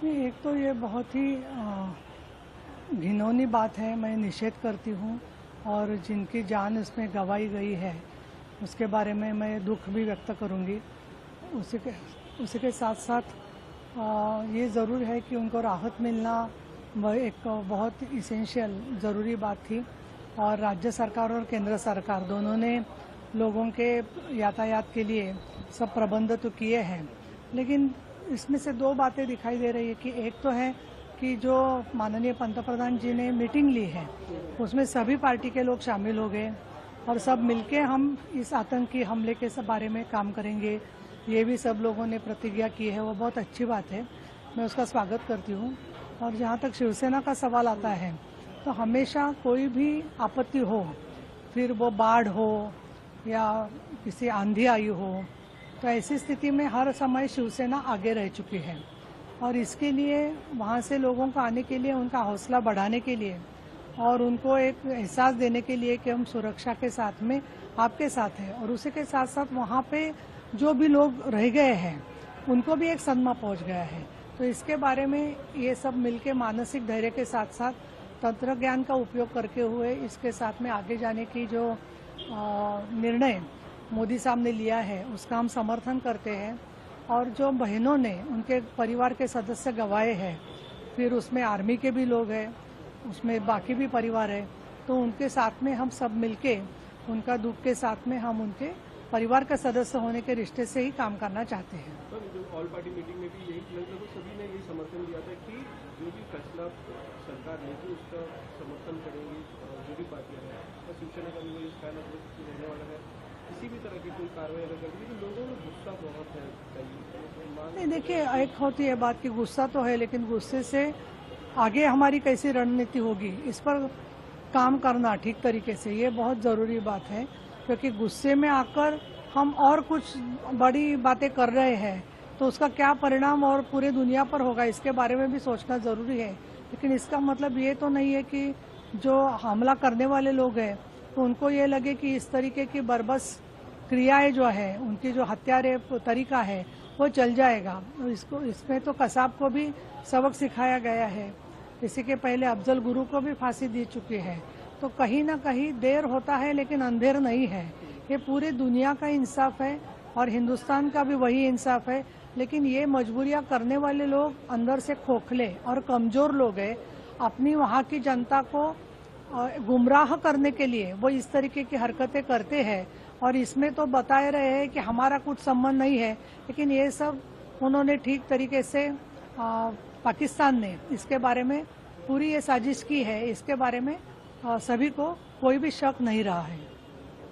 नहीं, एक तो ये बहुत ही घिनौनी बात है, मैं निषेध करती हूँ। और जिनकी जान इसमें गंवाई गई है उसके बारे में मैं दुख भी व्यक्त करूँगी। उसी के साथ साथ ये ज़रूर है कि उनको राहत मिलना वह एक बहुत इसेंशियल ज़रूरी बात थी। और राज्य सरकार और केंद्र सरकार दोनों ने लोगों के यातायात के लिए सब प्रबंध तो किए हैं, लेकिन इसमें से दो बातें दिखाई दे रही है कि एक तो है कि जो माननीय पंतप्रधान जी ने मीटिंग ली है उसमें सभी पार्टी के लोग शामिल हो गए और सब मिलके हम इस आतंकी हमले के बारे में काम करेंगे, ये भी सब लोगों ने प्रतिज्ञा की है। वो बहुत अच्छी बात है, मैं उसका स्वागत करती हूँ। और जहाँ तक शिवसेना का सवाल आता है तो हमेशा कोई भी आपत्ति हो, फिर वो बाढ़ हो या किसी आंधी आई हो, तो ऐसी स्थिति में हर समय शिवसेना आगे रह चुकी है। और इसके लिए वहाँ से लोगों को आने के लिए, उनका हौसला बढ़ाने के लिए और उनको एक एहसास देने के लिए कि हम सुरक्षा के साथ में आपके साथ हैं, और उसी के साथ साथ वहाँ पे जो भी लोग रह गए हैं उनको भी एक सदमा पहुँच गया है। तो इसके बारे में ये सब मिलके मानसिक धैर्य के साथ साथ तंत्र ज्ञान का उपयोग करके हुए इसके साथ में आगे जाने की जो निर्णय मोदी साहब ने लिया है उसका हम समर्थन करते हैं। और जो बहनों ने उनके परिवार के सदस्य गंवाए हैं, फिर उसमें आर्मी के भी लोग हैं, उसमें बाकी भी परिवार है, तो उनके साथ में हम सब मिलके उनका दुख के साथ में हम उनके परिवार का सदस्य होने के रिश्ते से ही काम करना चाहते हैं। जो ऑल पार्टी मीटिंग में भी यही लगभग सभी ने यही समर्थन दिया था कि जो भी फैसला सरकार लेगी उसका समर्थन करेंगी जो भी पार्टियां हैं। और शिवसेना का भी वही कहना रहने वाला है, किसी भी तरह की कोई कार्रवाई अगर करेगी तो लोगों में गुस्सा बहुत है। नहीं, देखिए, एक होती है बात की गुस्सा तो है, लेकिन गुस्से से आगे हमारी कैसी रणनीति होगी इस पर काम करना ठीक तरीके से ये बहुत ज़रूरी बात है। क्योंकि गुस्से में आकर हम और कुछ बड़ी बातें कर रहे हैं तो उसका क्या परिणाम और पूरे दुनिया पर होगा इसके बारे में भी सोचना ज़रूरी है। लेकिन इसका मतलब ये तो नहीं है कि जो हमला करने वाले लोग हैं तो उनको ये लगे कि इस तरीके की बर्बस क्रियाएं जो है, उनकी जो हत्यारे तरीका है वो चल जाएगा। इसमें तो कसाब को भी सबक सिखाया गया है, इसी के पहले अफजल गुरु को भी फांसी दी चुकी है। तो कहीं ना कहीं देर होता है लेकिन अंधेर नहीं है। ये पूरी दुनिया का इंसाफ है और हिंदुस्तान का भी वही इंसाफ है। लेकिन ये मजबूरियां करने वाले लोग अंदर से खोखले और कमजोर लोग हैं। अपनी वहाँ की जनता को गुमराह करने के लिए वो इस तरीके की हरकतें करते हैं और इसमें तो बताए रहे हैं कि हमारा कुछ संबंध नहीं है, लेकिन ये सब उन्होंने ठीक तरीके से पाकिस्तान ने इसके बारे में पूरी ये साजिश की है, इसके बारे में सभी को कोई भी शक नहीं रहा है।